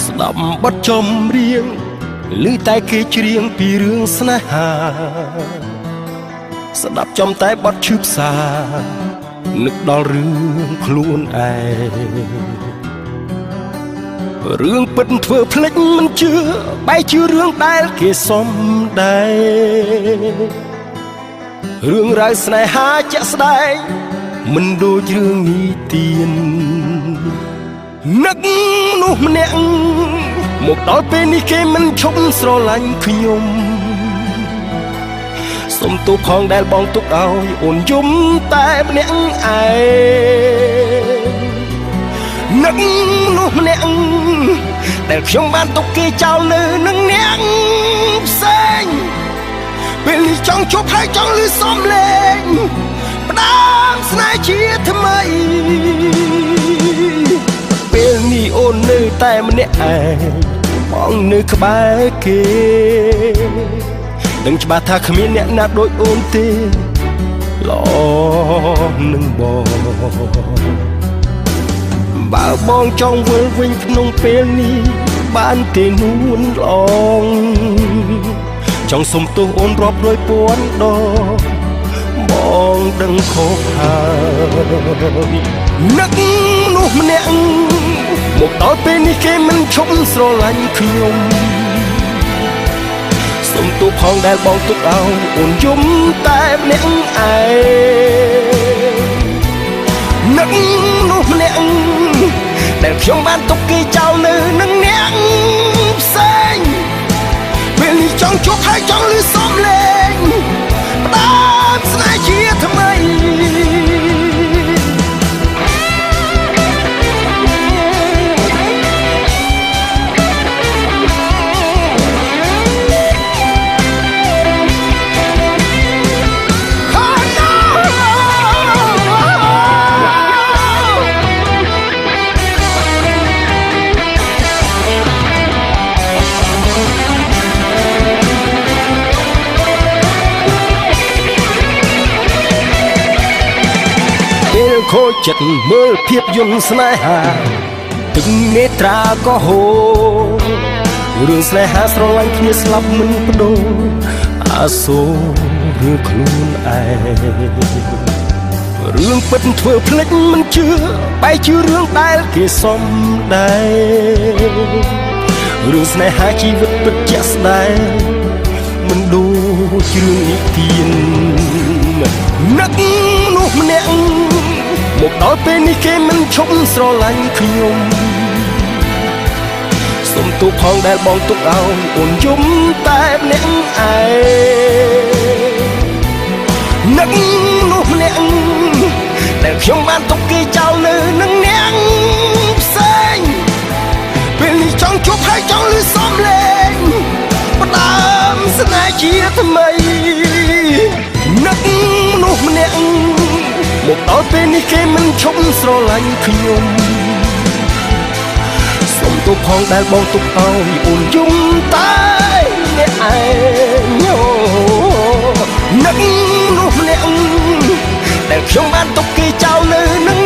ស្ដាប់បទចម្រៀងឮតែគេច្រៀងពីរឿងស្នេហាស្ដាប់ចំតែបទឈឺផ្សានឹកដល់រឿងខ្លួនឯងរឿងពិតធ្វើភ្លេចមិនជឿបែរជារឿងដែលគេសំដែងរឿងរ៉ាវស្នេហាជាក់ស្ដែងមិនដូចរឿងនិទាននឹកនោះម្នាក់មកដល់ពេលនេះគេមិនឈប់ស្រឡាញ់ខ្ញុំសុំទោសផងដែលបងទុកឲ្យអូនយំតែម្នាក់ឯងនឹកនោះម្នាក់ដែលខ្ញុំបានទុកគេចោលនៅនឹងអ្នកផ្សេងពេលនេះចង់ជប់ហើយចង់លឺសំឡេងផ្ដាំស្នេហ៍ជាថ្មីពេលនេះអូននៅតែម្នាក់ឯងបងនៅក្បែរគេដឹងច្បាស់ថាគ្មានអ្នកណាដូចអូនទេល្អនឹងបងបើបងចង់វិលវិញក្នុងពេលនេះបានទេនួនល្អងចង់សុំទោសអូនរាប់រយពាន់ដងបងដឹងខុសហើយនឹកនោះម្នាក់មកដល់ពេលនេះគេមិនឈប់ស្រឡាញ់ខ្ញុំសុំទោសផងដែលបងទុកឲ្យអូនយំតែម្នាក់ឯងនឹកនោះម្នាក់ដែលខ្ញុំបានទុកគេចោលនៅនឹងអ្នកផ្សេងពេលនេះចង់ជប់ហើយចង់លឺសំឡេងផ្ដាំស្នេហ៍ជាថ្មីខូចចិត្តមើលភាពយន្តស្នេហាទឹកនេត្រាក៏ហូររឿងស្នេហាស្រឡាញ់គ្នាស្លាប់មិនបដូរអាសូររឿងខ្លួនឯងរឿងពិតធ្វើភ្លេចមិនជឿបែរជារឿងដែលគេសំដែងរឿងស្នេហាជីវិតពិតជាក់ស្ដែងមិនដូចរឿងនិទាននឹកនោះម្នាក់មកដល់ពេលនេះគេមិនឈប់ស្រឡាញ់ខ្ញុំសុំទោសផងដែលបងទុកឲ្យអូនយំតែម្នាក់ឯងនឹកនោះម្នាក់ដែលខ្ញុំបានទុកគេចោលនៅនឹងអ្នកផ្សេងពេលនេះចង់ជប់ហើយចង់លឺសំឡេងផ្ដាំស្នេហ៍ជាថ្មីនឹកនោះម្នាក់មកដល់ពេលនេះគេមិនឈប់ស្រឡាញ់ខ្ញុំសុំទោសផងដែលបងទុកឲ្យអូនយំតែអ្នកឯងនឹកនោះម្នាក់ដែលខ្ញុំបានទុកគេចោលនៅនឹង